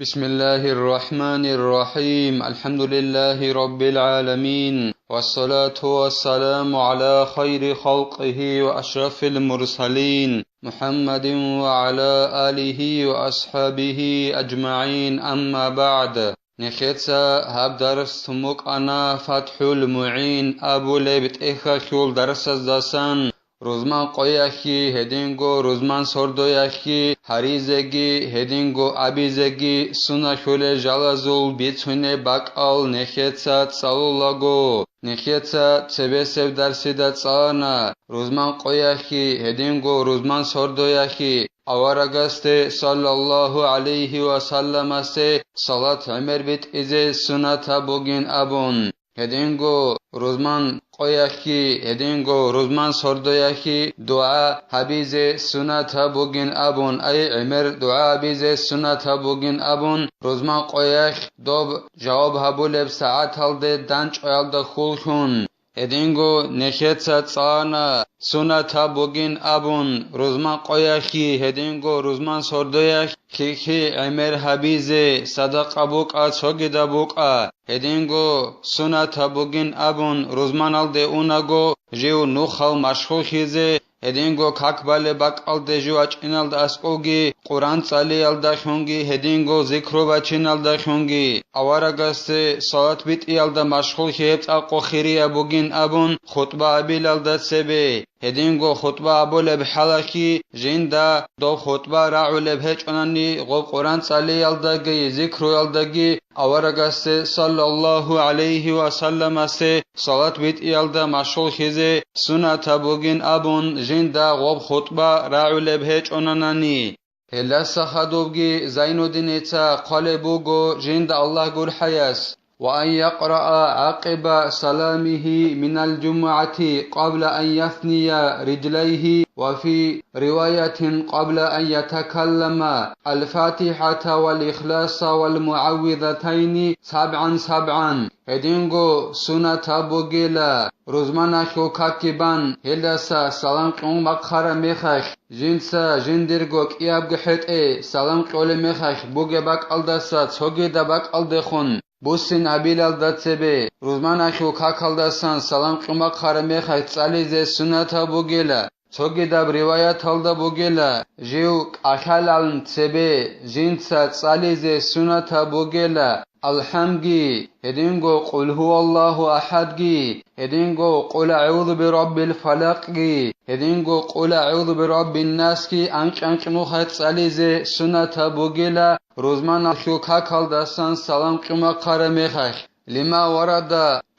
بسم الله الرحمن الرحيم الحمد لله رب العالمين والصلاة والسلام على خير خلقه وأشرف المرسلين محمد وعلى آله وأصحابه أجمعين أما بعد نخيتسا هاب درس تموك أنا فتح المعين أبو ليبت إخا خيول درس الزاسان روزمان قویاخی هدینگو روزمان سردویاخی هریزگی هدینگو عبیزگی سونا خول جلازول بیتونه باقال نخیتسا تسالولاگو نخیتسا تبسب درسیده تسانا روزمان قویاخی هدینگو روزمان سردویاخی اوارگسته صلی الله علیه و سلم است صلات عمر بیت ایزه سنتا بوگین ابون هدینگو روزمان قویاخی هدینگو روزمان سردویاخی دعا حبیز سنت بوگین ابون ای عمر دعا حبیز سنت بوگین ابون روزمان قویاخ دوب جواب هبولب ساعت هلده دنچ oyalda خولخون هدینگو نخیتسا تسانا سنت بوگین ابون روزمان قویاخی هدینگو روزمان سردویاخ خیخی عمر حبیز صدقه بوکا چوگیده بوکا هدینگو سنت بوگین ابون روزمان الده اونگو جیو نوخال مشخول خیزه هدینگو کاکباله باک الده جو اچینال ده اسقوگی قرآن صلی الده خونگی هدینگو ذکرو بچین الده خونگی اوارگسته صلات بیت الده مشغول خیبت اقو خیری بوگین ابون خطبه ابیل الده سبه هدینگو خطبه ابول بحلقی جنده دو خطبه رعو لبهج انانی غو قرآن صلی الده گی ذکرو الده گی اوارگسته صلی الله علیه و سلم است صلات بیت الده مشغول خیزه سنت بوگین ابون جنده غو خطبه رعو لبهج انانی هلا سخدوبگی زین الدین ایتا قالبوگو جند الله گل حیاس وأن يقرأ عقب سلامه من الجمعة قبل أن يثني رجليه وفي رواية قبل أن يتكلم الفاتحة والإخلاص والمعوذتين سبعا هدينغو سنة بوغيلا روزمانا شوكاكيبان هلسا سلام قوم بقخار ميخاش جنسا جندرغو كياب گحت سلام قول ميخاش بوغي باك الدسا تسوغي دا باك الدخون بوسين عبيل الدتسبه روزمان اشو كاكالدسان سلام قمق خرمي خيط صليزه سنة بوغيلا توگي داب روايات هلدا بوغيلا جيو اخال علم تسبه جنسا صليزه سنة بوغيلا الحمدي هدينغو قل هو الله احدگي هدينغو قل اعوذ برب الفلقگي هدينغو قل اعوذ برب الناسگي انچ نو خيط صليزه سنة بوغيلا روزمان اشو كاكالدسان سلام قمق خرمي خيط لما ورد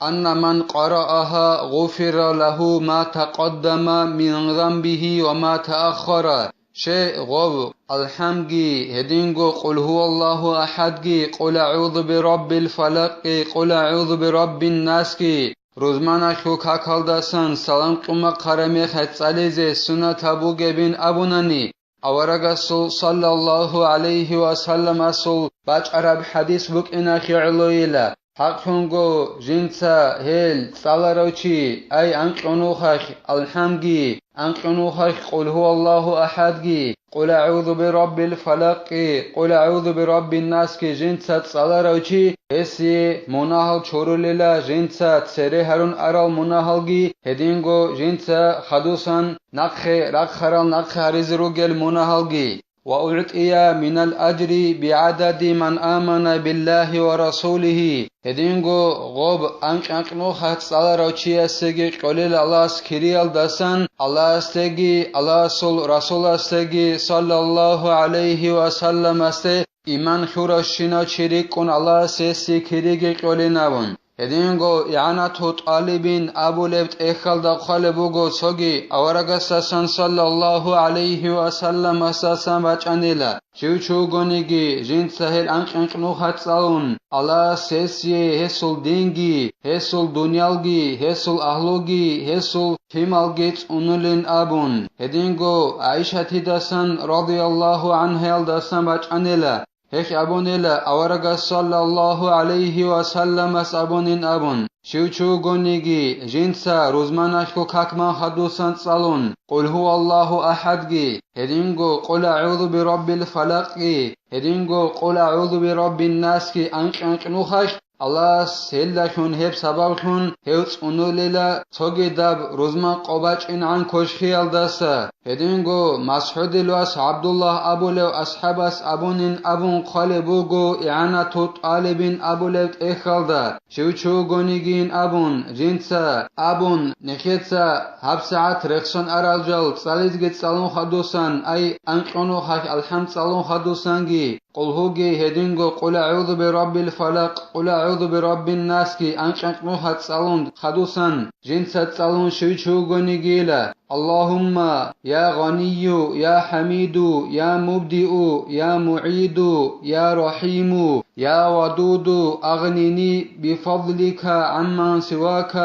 أن من قرأها غفر له ما تقدم من ذنبه وما تأخر شيء غب الحمدي هدينغو قل هو الله أحدگي قل أعوذ برب الفلق قل أعوذ برب الناس روزمانا شو كاكالدسان سلام قمق خرمي خيط صليزه سنة بوغبين أبوناني أورغسول صلى الله عليه وسلم أسول باج عرب حديث بك إنا خيعلويلا حقونغو جنسا هيل سالاروچي اي انقنوخخ الحمدي انقنوخخ قل هو الله احدگي قل اعوذ برب الفلق قل اعوذ برب الناس كي جنسا سالاروچي اسي مناهل چوروللا جنسا تسري هرون ارال مناهلگي هدينغو جنسا خدوسان نقخ رقخرال نقخ هرزروگل مناهلگي وأعطي من الأجر بعدد من آمن بالله ورسوله هدينغو غوب أنك نوخات صلى روچي استگي قوليل الله سكريال دسان الله استگي الله رسول استگي صلى الله عليه وسلم است إيمان خورشنا چريكون الله سيسي كريگي قولينابون هدينغو إعانته طالبين أبو لبت إخال دقال بوغو تسوغي أورغسسان صلى الله عليه وسلم أساسان بچانيلا چوچوگونيگي جين سهل انق نوخات سالون الله سيسي هسول دينگي هسول دنيالگي هسول أهلوگي هسول فيمالگيت أنولين أبون هدينغو عائشة تدسان رضي الله عنها دسان بچانيلا هيك أبونيلا أورغا صلى الله عليه وسلم أبونين أبون شوچوگونیگی جنسا روزماناشکو کاکمان خدوسان صالون قل هو الله احدگی هدینگو قل اعوذ برب الفلقگی هدینگو قل اعوذ برب الناسگی انق نوخش الله سلشون هب سببشون هوت اونولیلا توگی دب روزمان قباچ این عن کشخیال دسته هدینگو مسعود لواس عبدالله ابولو اصحابس ابونین ابون قالبوگو اعانتو طالبین ابولو اخالده شوچوگونیگین ابون جنسا ابون نخیتسا هب ساعت رخصن ارالجال صلیزگی صالون خدوسان ای انقنو خش الحمد صالون خدوسانگی قل هوگي هدينغو قل أعوذ برب الفلق قل أعوذ برب الناس كي أنشأت نوحة صالون خدوسان جنسة صالون شوچوغوني جيلا اللهم يا غني يا حميد يا مبدئ يا معيد يا رحيم يا ودود أغنني بفضلك عمن سواك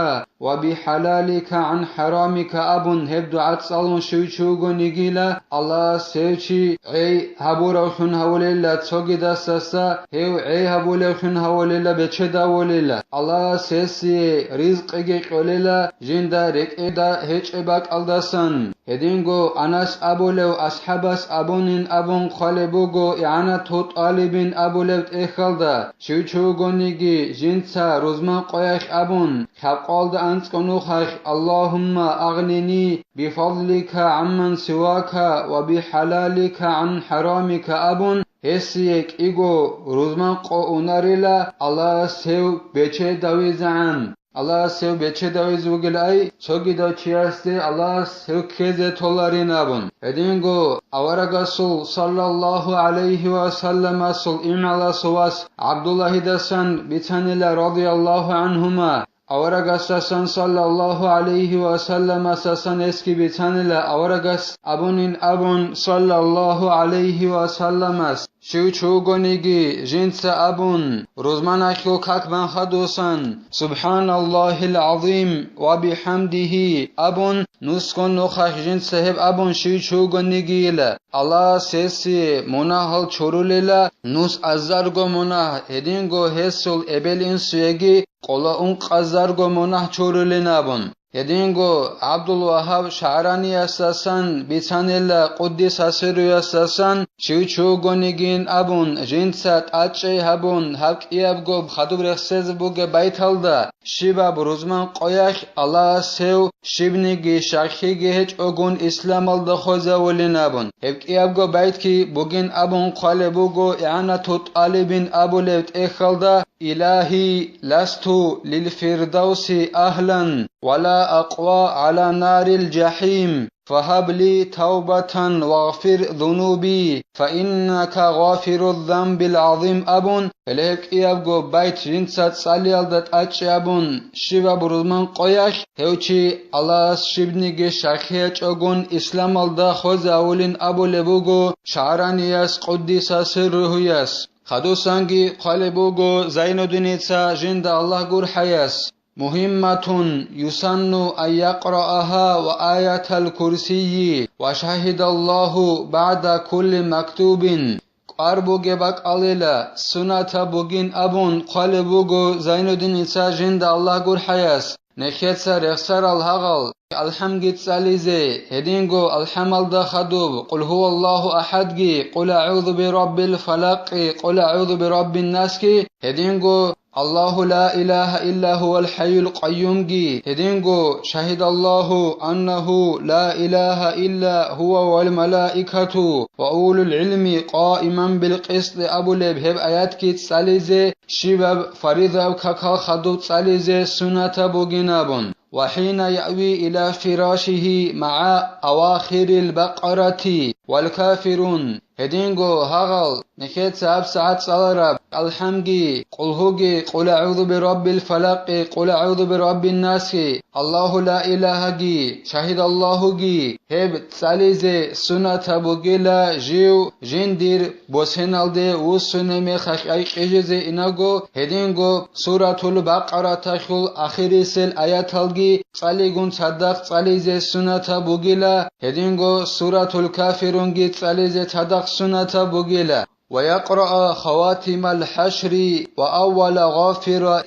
وبحلالك عن حرامك أبن هبدو عد صالون شوچوغوني جيلا الله سيوچي عي هبوروشن هوليلا تسوغي دستسا هيو عي هبولوشن هوليلا بچدا وليلا الله سيسي رزق اگي قوليلا جندا رك ادا هيچ اباك الدسن هدينغو اناس ابولو اصحابس ابونين ابون خالبوغو اعانتو طالبين ابولوت اخالدا شوچوغونيگي جنسا روزمان قويش ابون خبقالد انسقنوخش اللهم اغنني بفضلك عمن سواك وبحلالك عن حرامك ابون هسيك إيغو روزمان قوناريلا الله سيو بيچه دويزان الله سيو بيچه دويزوگل اي چوگي دو چياسته الله سيو كيزه تولارين ابون ادينغو اورغاسول صلى الله عليه وسلم سول إمالا سواس عبد الله دسان بيتانيلا رضي الله عنهما Avaragassan sallallahu aleyhi ve sellem asasan eski bitanile avaragas abonin abon sallallahu aleyhi ve sellemas şuçugonigi jinsa abun rozmanaklo kakman hadosan subhanallahil azim ve bihamdihi abun nuskon nokhash jinsa heb abun şuçugonigi ile Allah sesi monahal çorulela nus azargo monah edingo hesul ebelin suyegi qola un qazargo monah çorulenabun Yedingo Abdul Wahab Şa'rani asasan bitanella Quddis asiru asasan şuçugonigin abun jinsat açey habun hak iyabgo xadubrexsez buge baytalda şibab ruzman qoyash Allah sev şibnigi şakhigi hiç ogun İslamalda xozawolinabun hep iyabgo baytki bugin abun qalebugo i'anatut alibin abulevt ekhalda ilahi lastu lil firdausi ahlan ولا أقوى على نار الجحيم فهب لي توبة واغفر ذنوبي فإنك غافر الذنب العظيم أبون فلهك إيابغو بايت جنسات ساليالدات أتشابون شباب رزمان قوياش هوچي الله شبنيگي شاكياچ أغون إسلام الدا خوز أولين أبو لبوغو شعرانياس قدسا سرهياس خدوسانگي قالبوغو زين الدين جند الله غور حياس مهمة يسن أن يقرأها وآية الكرسي وشهد الله بعد كل مكتوب قربوغ بك عليلا سنة بوغين أبون قلبوغ زين الدين جند الله غور حياس نخيتسا رخصر الهغل الحمد تساليزي هدينغو الحمل دا خدوب قل هو الله أحدگي قل أعوذ برب الفلق قل أعوذ برب الناس هدينغو الله لا إله إلا هو الحي القيوم هدينغو شهد الله أنه لا إله إلا هو والملائكة وأولو العلم قائما بالقسط أبو لبهب آيات كي تساليزي شباب فريضة وكاكال خدو تساليزي سنة بوغينابون وحين يأوي إلى فراشه مع أواخر البقرة والكافرون هدينغو هاغل نخيت ساب ساعات صلرب الحمدي قل هوغي قل أعوذ برب الفلق قل أعوذ برب الناس الله لا إله جي شهد الله جي هب تساليزي سنة بوغيلا جيو جندير بوسهنالدي وسنمي خش أي قجزي إناغو هدينغو سورة البقرة تشل آخر سل آيات هلغي تساليغون صدق تساليزي سنة بوغيلا هدينغو سورة الكافرون جي تساليزي صدق سنة بوغيلا ويقرأ خواتم الحشر وأول غافر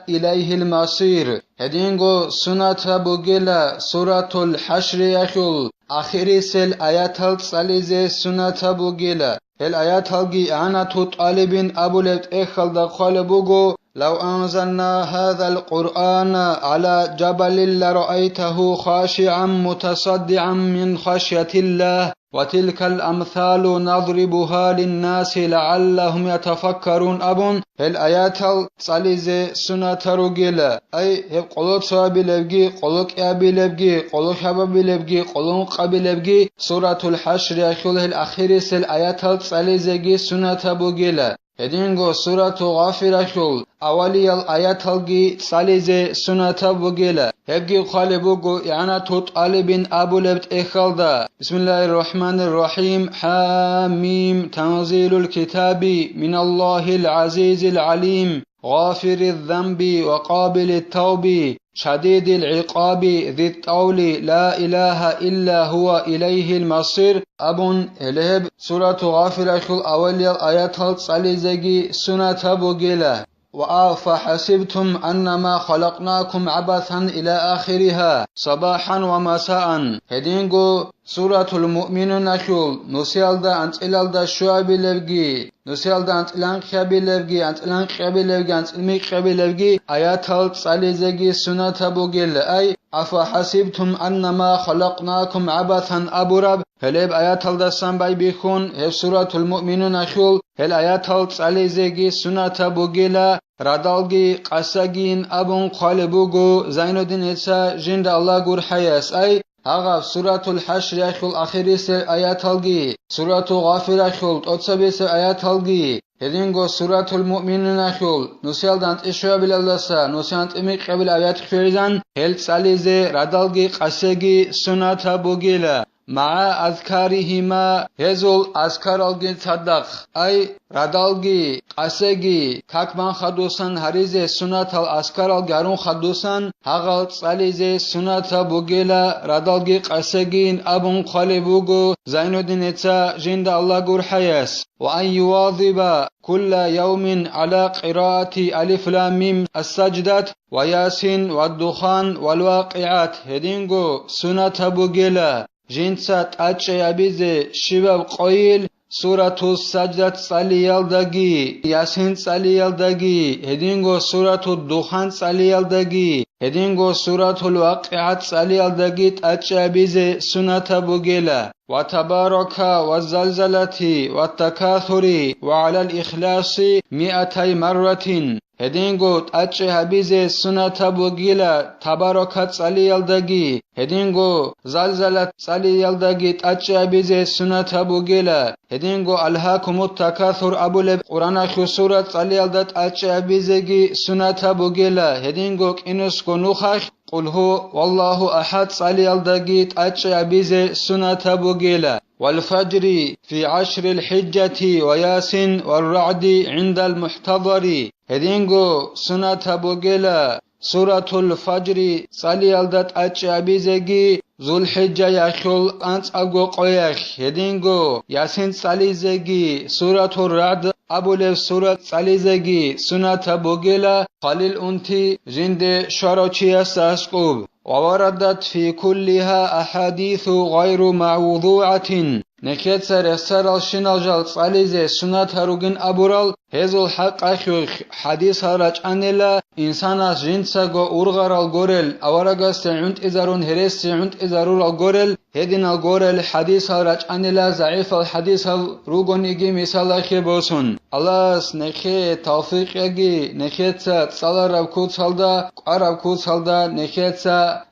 إليه المصير. هدينغو سنة بوغيلا سورة الحشر يخل آخر سل آيات الصليزة سنة بوغيلا الآيات الجي أنا طالب أبولت إخل دخل بوغو لو أنزلنا هذا القرآن على جبل لرأيته خاشعا متصدعا من خشية الله وتلك الأمثال نضربها للناس لعلهم يتفكرون. أبون الآيات الصليزة سنة رجلا أي قلوك سوابلبجي قلوك أبلبجي قلوك حبابلبجي قلوك قبلبجي سورة الحشر يخله الأخير سل آيات الصليزة سنة بوجلا. هدينغو سورة غافر خل أولي الآيات الجي صليزة سنة بوغيلا هبجي خالبوغو يعني طالب أبو لبت إخلدا. بسم الله الرحمن الرحيم. حاميم تنزيل الكتاب من الله العزيز العليم غافر الذنب وقابل التوب شديد العقاب ذي الطول لا إله إلا هو إليه المصير. أبون إلهب سورة غافر خل أولي الآيات الصليزة سنة بوغيلا. وأفحسبتم أنما خلقناكم عبثا إلى آخرها صباحا ومساء. هدينغو سورة المؤمنون خل نسيال دا أنت إلال دا شعب لبجي نسيال دا أنت إلان خبي لبجي أنت إلان خبي لبجي أنت إلمي خبي لبجي آيات الصليزة سنة بوغيل أي أفحسبتم أنما خلقناكم عبثا أبرب هلب آيات الدسان باي بيخون هل سورة المؤمنون خل هل آيات الصليزة سنة بوغيل رادالجي قساجين أبون قالبوغو زين الدين إتسا جند الله قر حياس أي هغا سورة الحشر يخل آخر سر آيات الجي سورة غافر يخل أتصبي سر آيات الجي هدينغو سورة المؤمنين يخل نسيال دانت إشوا بالله نسيانت إميق قبل آيات خفيرزان هل ساليزي رادالجي قساجي سنة بوغيلا مع أذكارهما هزول أذكار الجي تصدق أي رادالجي قساجي كاكمان خدوسان هريزي سنة الأذكار الجارون خدوسان هغال ساليزي سنة بوغيلا رادالجي قساجين أبون قالبوغو زين الدين إتسا جند الله قر حياس. وأن يواظب كل يوم على قراءة ألف لام ميم السجدة وياسين والدخان والواقعات. هدينغو سنة بوغيلا جنسات أتشيابيزي شباب قويل سورة السجدة صليال داغي ياسين صليال داغي هدينغو سورة الدخان صليال داغي هدينغو سورة الواقعات صليال داغي أتشيابيزي سنة بوغيلا. وتبارك والزلزلة والتكاثر وعلى الإخلاص 200 مرة. هدينغو تأتشي هبيزي سنة بوغيلا تبارك صليال داغي هدينغو زلزلة صليال داغي تأتشي هبيزي سنة بوغيلا. هدينغو ألهاكم التكاثر أبو لب قرآن خسورة صليال دات تأتشي هبيزي سنة بوغيلا. هدينغو كينوسكو نوخخ قل هو والله أحد صليال داغي تأتشي هبيزي سنة بوغيلا. والفجر في 10 الحجة وياسين والرعد عند المحتضر. هدينغو سنة بوغيلا سورة الفجر صليال دات أتشابيزي ذو الحجة يخل أنت أقو قويخ. هدينغو ياسين صليزي سورة الرعد أبو سورة صليزي سنة بوغيلا قليل أنتي جند شاروشيا ساسقوب. ووردت في كلها أحاديث غير موضوعة. نكيت سر الشنالجال صاليزي سنة هروغن أبورال هزول حق أخيوخ حديث هراج أنيلا إنساناس جنساغو أورغارال غورل أوراغاس عند إزارون هريس عند إزارور الغورل هدين الغورل حديث هراج أنيلا ضعيف الحديث هروغن يجي مثال خيبوسون. الله نكي توفيق يجي نكيت صلاة ربكوت هلدا قرب كوت هلدا نكيت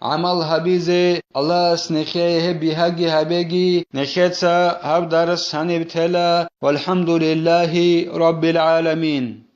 عمل هبيزي الله نكي هبي هاجي هبيجي نكيت هب درس هنبتلا والحمد لله رب العالمين.